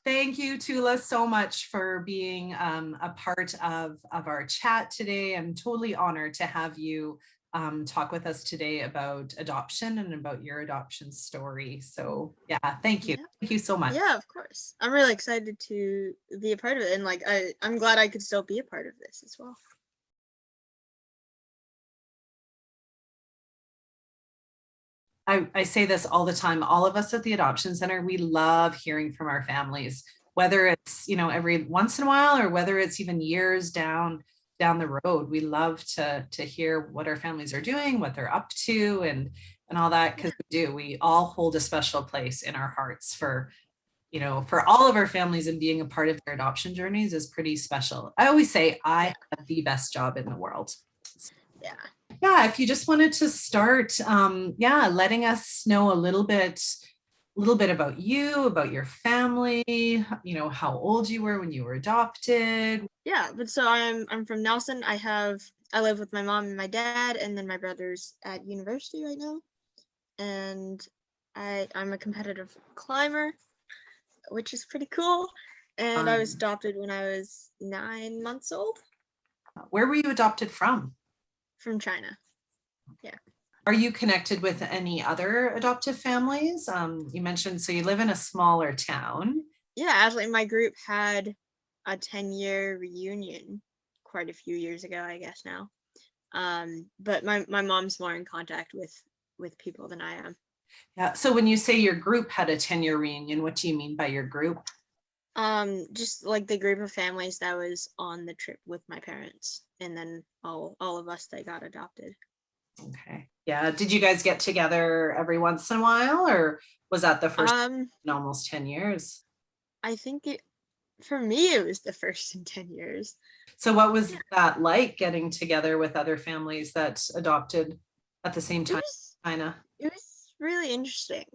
Thank you, Tula, so much for being a part of our chat today. I'm totally honored to have you talk with us today about adoption and about your adoption story. So yeah, thank you. Yeah. Thank you so much. Yeah, of course. I'm really excited to be a part of it. And like, I'm glad I could still be a part of this as well. I say this all the time. All of us at the Adoption Center, we love hearing from our families, whether it's, every once in a while or whether it's even years down the road. We love to hear what our families are doing, what they're up to, and all that, because we all hold a special place in our hearts for all of our families, and being a part of their adoption journeys is pretty special. I always say I have the best job in the world. Yeah. Yeah, if you just wanted to start, letting us know a little bit about you, about your family, how old you were when you were adopted. Yeah, but so I'm from Nelson. I live with my mom and my dad, and then my brother's at university right now. And I'm a competitive climber, which is pretty cool. And I was adopted when I was 9 months old. Where were you adopted from? From China. Yeah. Are you connected with any other adoptive families? You mentioned, so you live in a smaller town. Yeah, actually, my group had a 10-year reunion quite a few years ago, I guess now. But my mom's more in contact with people than I am. Yeah. So when you say your group had a 10-year reunion, what do you mean by your group? Just like the group of families that was on the trip with my parents, and then all of us that got adopted. Okay. Yeah. Did you guys get together every once in a while, or was that the first in almost 10 years? I think for me, it was the first in 10 years. So what was that like, getting together with other families that adopted at the same time? It was really interesting.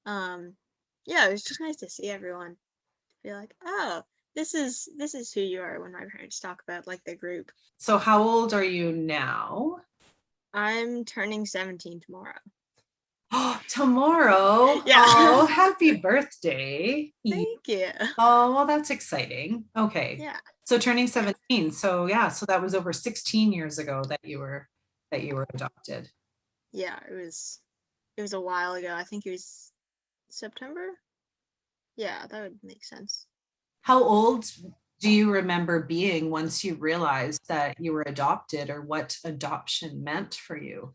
Yeah, it was just nice to see everyone. Be like, oh, this is who you are, when my parents talk about like the group. So how old are you now? I'm turning 17 tomorrow. Oh, tomorrow. Yeah. Oh, happy birthday. Thank you. Oh, well, that's exciting. Okay. Yeah. So turning 17. So yeah, so that was over 16 years ago that you were adopted. Yeah, it was a while ago. I think it was September. Yeah, that would make sense. How old do you remember being once you realized that you were adopted, or what adoption meant for you?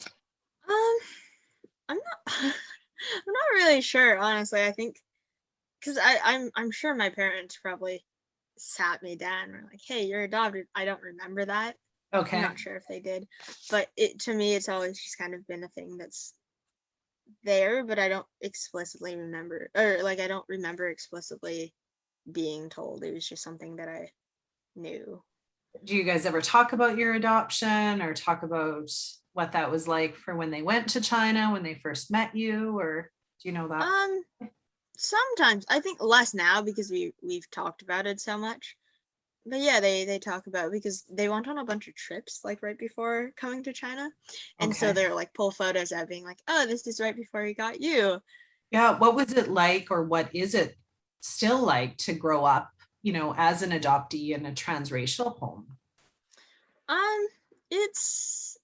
I'm not I'm not really sure, honestly. I think because I'm sure my parents probably sat me down and were like, hey, you're adopted. I don't remember that. Okay. I'm not sure if they did, but to me it's always just kind of been a thing that's there, but I don't explicitly remember, or like I don't remember explicitly being told. It was just something that I knew. Do you guys ever talk about your adoption, or talk about what that was like for when they went to China, when they first met you, or do you know that? Sometimes. I think less now because we've talked about it so much. But yeah, they talk about, because they went on a bunch of trips like right before coming to China. And so they're like pull photos out being like, oh, this is right before we got you. Yeah, what was it like, or what is it still like, to grow up, as an adoptee in a transracial home? It's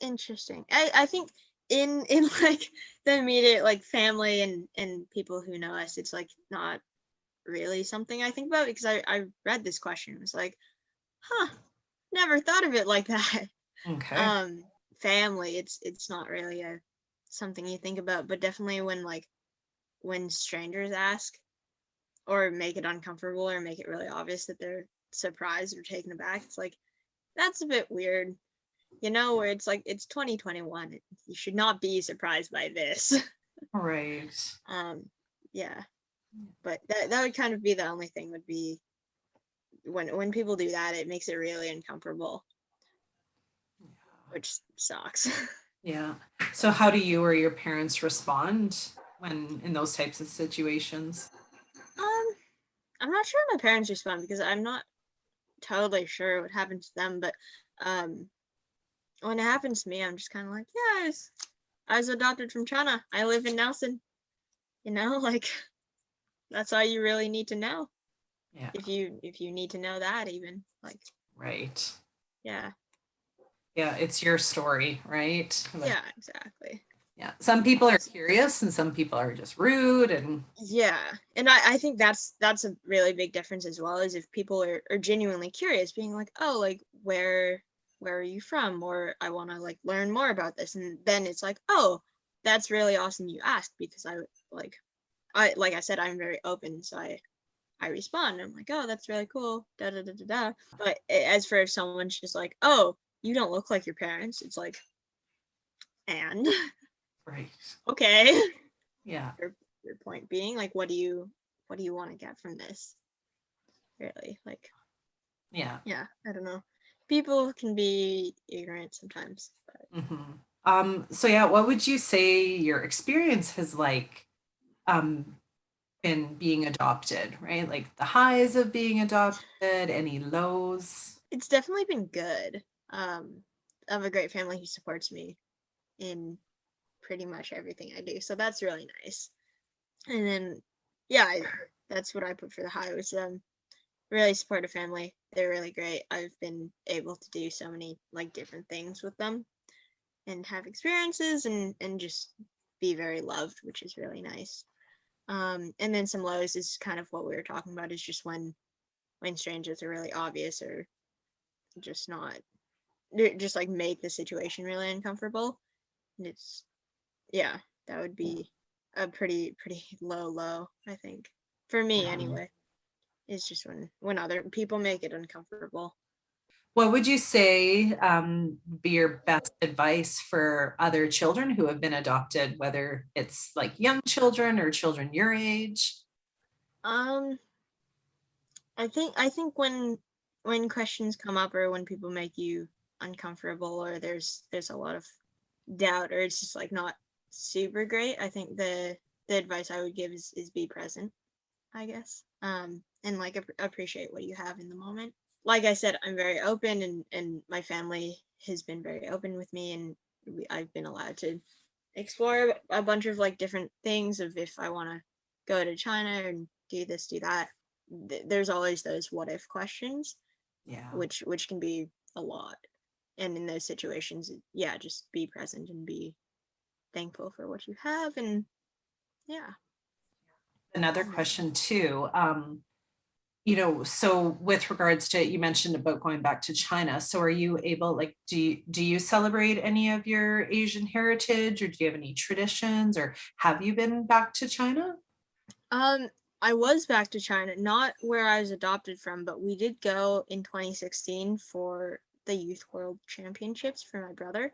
interesting. I think in like the immediate like family and people who know us, it's like not really something I think about, because I read this question. It was like, huh, never thought of it like that. Okay. Family, it's not really a something you think about, but definitely when strangers ask or make it uncomfortable or make it really obvious that they're surprised or taken aback, it's like, that's a bit weird, where it's like, it's 2021, you should not be surprised by this. Right. Yeah, but that would kind of be the only thing, would be when people do that, it makes it really uncomfortable, which sucks. Yeah. So how do you or your parents respond when in those types of situations? I'm not sure my parents respond, because I'm not totally sure what happened to them, but when it happens to me, I'm just kind of like, yeah, I was adopted from China. I live in Nelson. Like, that's all you really need to know. Yeah. if you need to know that, even like, Right. yeah. Yeah. It's your story, right? Yeah, exactly. Yeah. Some people are curious and some people are just rude and Yeah, and I think that's a really big difference as well, is if people are genuinely curious, being like, oh, like where are you from, or I want to like learn more about this, and then it's like, oh, that's really awesome you asked, because like I said, I'm very open, so I respond. I'm like, oh, that's really cool, da da da da da. But as for if someone's just like, oh, you don't look like your parents, it's like, and right. okay. Yeah. Your point being, like, what do you want to get from this? Really, like, Yeah. yeah, I don't know. People can be ignorant sometimes, but So yeah, what would you say your experience has like um been being adopted, right? Like the highs of being adopted, any lows? it's definitely been good. I have a great family who supports me in pretty much everything I do, so that's really nice. And then, yeah, that's what I put for the high, was really supportive family. They're really great. I've been able to do so many like different things with them and have experiences, and just be very loved, which is really nice. And then some lows is kind of what we were talking about, is just when strangers are really obvious, or just not, just like make the situation really uncomfortable. And it's, yeah, that would be a pretty low, I think, for me anyway. It's just when other people make it uncomfortable. What would you say be your best advice for other children who have been adopted, whether it's like young children or children your age? um I think when questions come up, or when people make you uncomfortable, or there's a lot of doubt, or it's just like not super great, I think the advice I would give is be present, I guess. And like appreciate what you have in the moment. Like I said, I'm very open, and my family has been very open with me, and I've been allowed to explore a bunch of like different things, of if I want to go to China and do this, do that. There's always those what if questions, Yeah. which can be a lot. And in those situations, yeah, just be present and be thankful for what you have, and yeah. Another question too. So with regards to, you mentioned about going back to China. So are you able, like, do you celebrate any of your Asian heritage, or do you have any traditions, or have you been back to China? Um, I was back to China, not where I was adopted from, but we did go in 2016 for the Youth World Championships for my brother.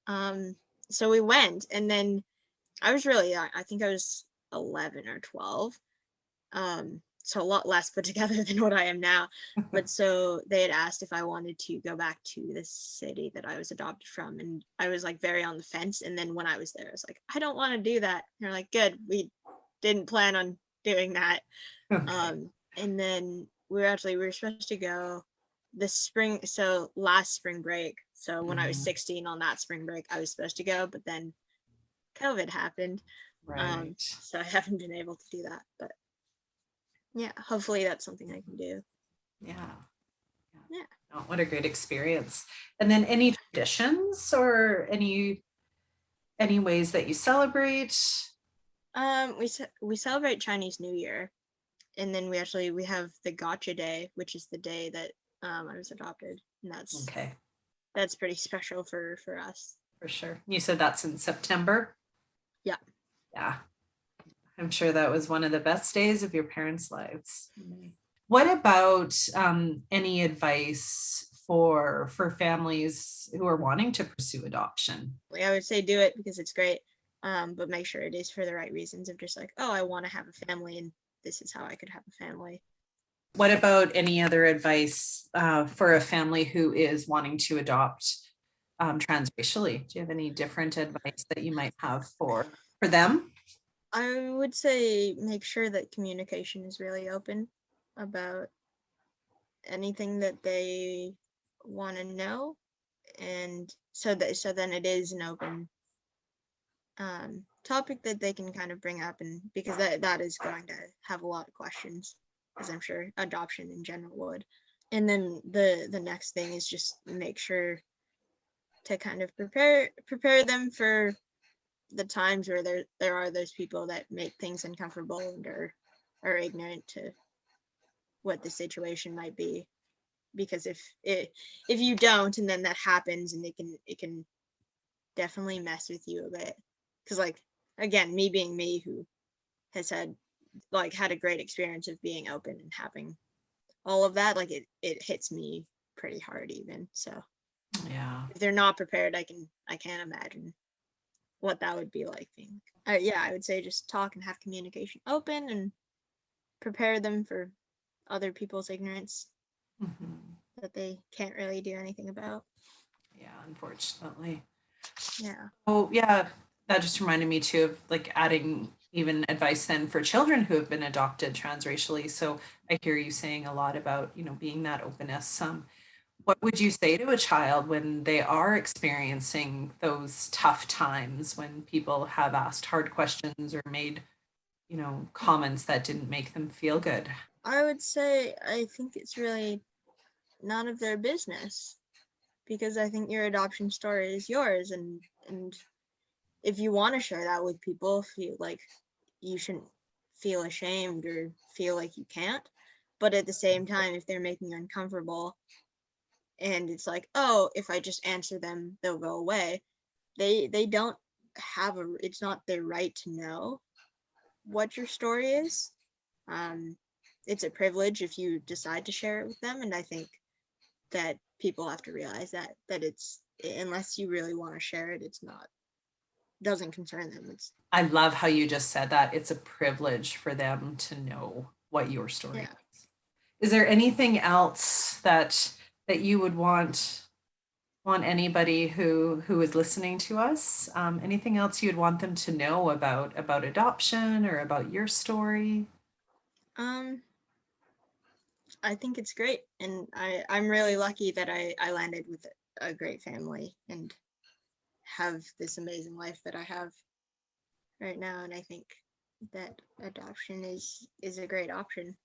Um, so we went, and then I was really young. I think I was 11 or 12. So a lot less put together than what I am now. But so they had asked if I wanted to go back to the city that I was adopted from, and I was like very on the fence. And then when I was there, I was like, I don't want to do that. And they're like, good, we didn't plan on doing that. Okay. And then we were supposed to go the spring, so last spring break. So when I was Mhm. 16 on that spring break, I was supposed to go, but then COVID happened. Right. So I haven't been able to do that. But yeah, hopefully that's something I can do. Yeah. Yeah. Oh, what a great experience. And then any traditions or any ways that you celebrate? We celebrate Chinese New Year, and then we have the Gotcha Day, which is the day that I was adopted, and Okay, that's pretty special for us. for sure. You said that's in September? Yeah. Yeah. I'm sure that was one of the best days of your parents' lives. What about any advice for families who are wanting to pursue adoption? Like, I would say do it because it's great, but make sure it is for the right reasons, of just like, oh, I want to have a family, and this is how I could have a family. What about any other advice for a family who is wanting to adopt transracially? Do you have any different advice that you might have for them? I would say make sure that communication is really open about anything that they want to know, and so then it is an open topic that they can kind of bring up, and because that is going to have a lot of questions. as I'm sure adoption in general would. And then the next thing is just make sure to kind of prepare them for the times where there are those people that make things uncomfortable and are ignorant to what the situation might be. Because if you don't, and then that happens, and it can definitely mess with you a bit. Because like, again, me being me, who has had a great experience of being open and having all of that, like it hits me pretty hard even. So Yeah. if they're not prepared, I can't imagine what that would be like being. Yeah, I would say just talk and have communication open and prepare them for other people's ignorance Mhm. that they can't really do anything about. Yeah, unfortunately. Yeah. Oh, yeah. That just reminded me too of like adding even advice then for children who have been adopted transracially. So I hear you saying a lot about, being that openness. What would you say to a child when they are experiencing those tough times when people have asked hard questions or made, comments that didn't make them feel good? I would say I think it's really none of their business, because I think your adoption story is yours, and if you want to share that with people, feel like you shouldn't feel ashamed or feel like you can't. But at the same time, if they're making you uncomfortable and it's like, oh, if I just answer them, they'll go away. They don't have it's not their right to know what your story is. Um, it's a privilege if you decide to share it with them, and I think that people have to realize that it's, unless you really want to share it, it's not, doesn't concern them. It's, I love how you just said that. It's a privilege for them to know what your story yeah. is. Is there anything else that you would want anybody who is listening to us? Anything else you'd want them to know about adoption or about your story? um I think it's great, and I'm really lucky that I landed with a great family and have this amazing life that I have right now, and I think that adoption is a great option.